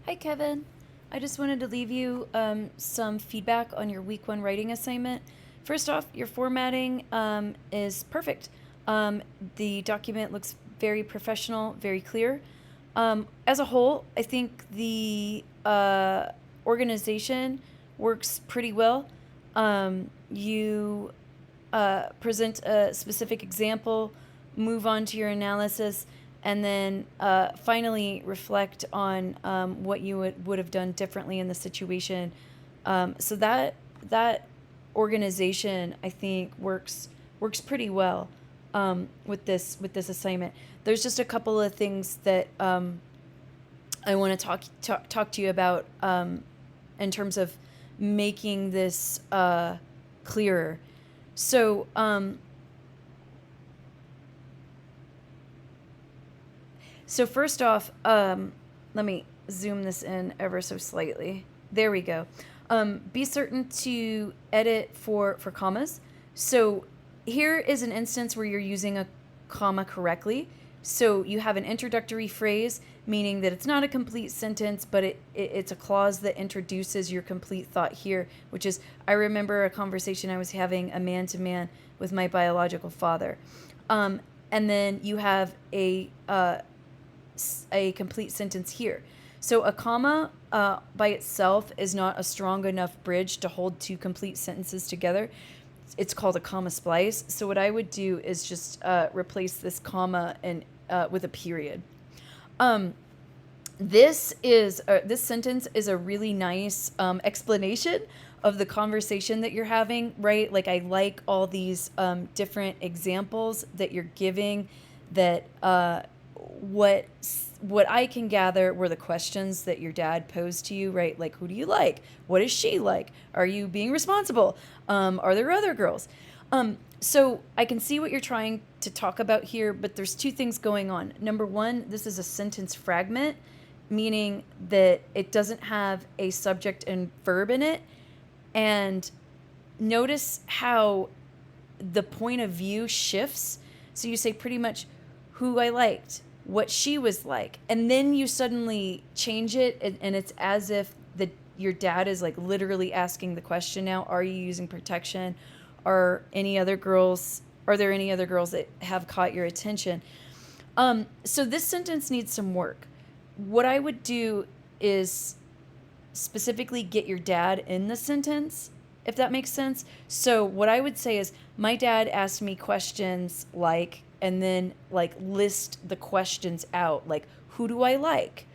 Hi, Kevin. I just wanted to leave you some feedback on your week one writing assignment. First off, your formatting is perfect. The document looks very professional, very clear. As a whole, I think the organization works pretty well. You present a specific example, move on to your analysis, and then finally reflect on what you would have done differently in the situation. So that organization, I think, works pretty well with this assignment. There's just a couple of things that I want to talk to you about in terms of making this clearer. So, so first off, let me zoom this in ever so slightly. There we go. Be certain to edit for commas. So here is an instance where you're using a comma correctly. So you have an introductory phrase, meaning that it's not a complete sentence, but it's a clause that introduces your complete thought here, which is, I remember a conversation I was having a man to man with my biological father. And then you have a complete sentence here. So a comma by itself is not a strong enough bridge to hold two complete sentences together. It's called a comma splice. So what I would do is just replace this comma and with a period. This sentence is a really nice explanation of the conversation that you're having, right? Like, I like all these different examples that you're giving. That what what I can gather were the questions that your dad posed to you, right? Like, who do you like? What is she like? Are you being responsible? Are there other girls? So I can see what you're trying to talk about here, but there's two things going on. Number one, this is a sentence fragment, meaning that it doesn't have a subject and verb in it. And notice how the point of view shifts. So you say pretty much who I liked, what she was like, and then you suddenly change it, and it's as if your dad is like literally asking the question now, are you using protection? Are there any other girls that have caught your attention? So this sentence needs some work. What I would do is specifically get your dad in the sentence, if that makes sense. So what I would say is, my dad asked me questions like, and then like list the questions out, like, who do I like?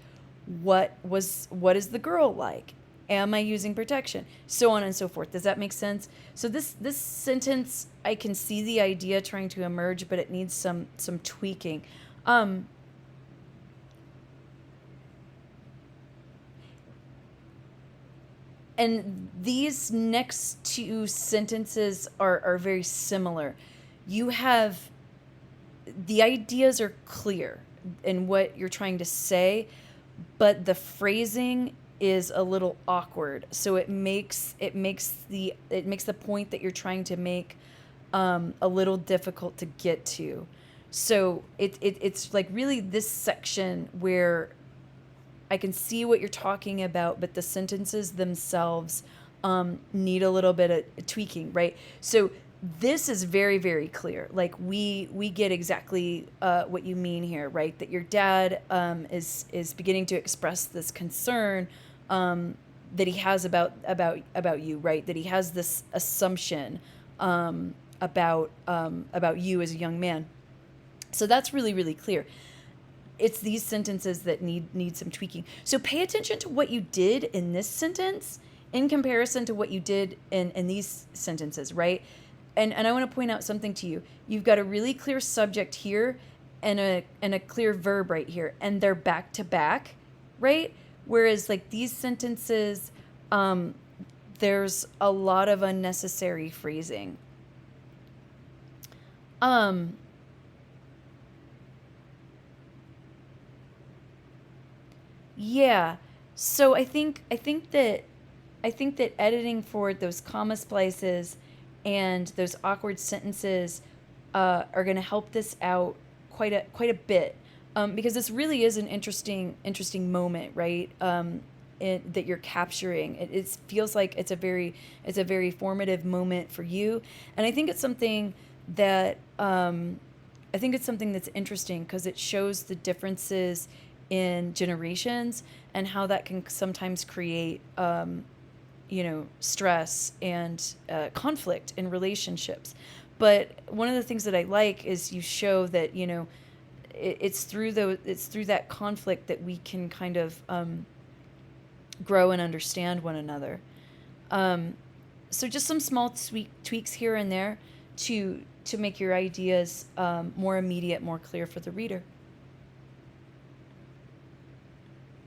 What is the girl like? Am I using protection? So on and so forth. Does that make sense? So this sentence, I can see the idea trying to emerge, but it needs some tweaking. And these next two sentences are very similar. You have the ideas are clear in what you're trying to say, but the phrasing is a little awkward. So it makes the point that you're trying to make a little difficult to get to. So it's like really this section where I can see what you're talking about, but the sentences themselves need a little bit of tweaking, right? So this is very, very clear. Like, we get exactly what you mean here, right? That your dad is beginning to express this concern that he has about you, right? That he has this assumption about you as a young man. So that's really, really clear. It's these sentences that need some tweaking. So pay attention to what you did in this sentence in comparison to what you did in these sentences, right? And I want to point out something to you. You've got a really clear subject here and a clear verb right here, and they're back to back, right? Whereas like these sentences, there's a lot of unnecessary phrasing. Um, Yeah. So I think that editing for those comma splices and those awkward sentences are going to help this out quite a bit. because this really is an interesting moment, right? That you're capturing. It feels like it's a very formative moment for you, and I think it's something that I think it's something that's interesting because it shows the differences in generations and how that can sometimes create stress and conflict in relationships. But one of the things that I like is you show that it's through that conflict that we can kind of grow and understand one another. Um, so just some small tweaks here and there to make your ideas more immediate, more clear for the reader.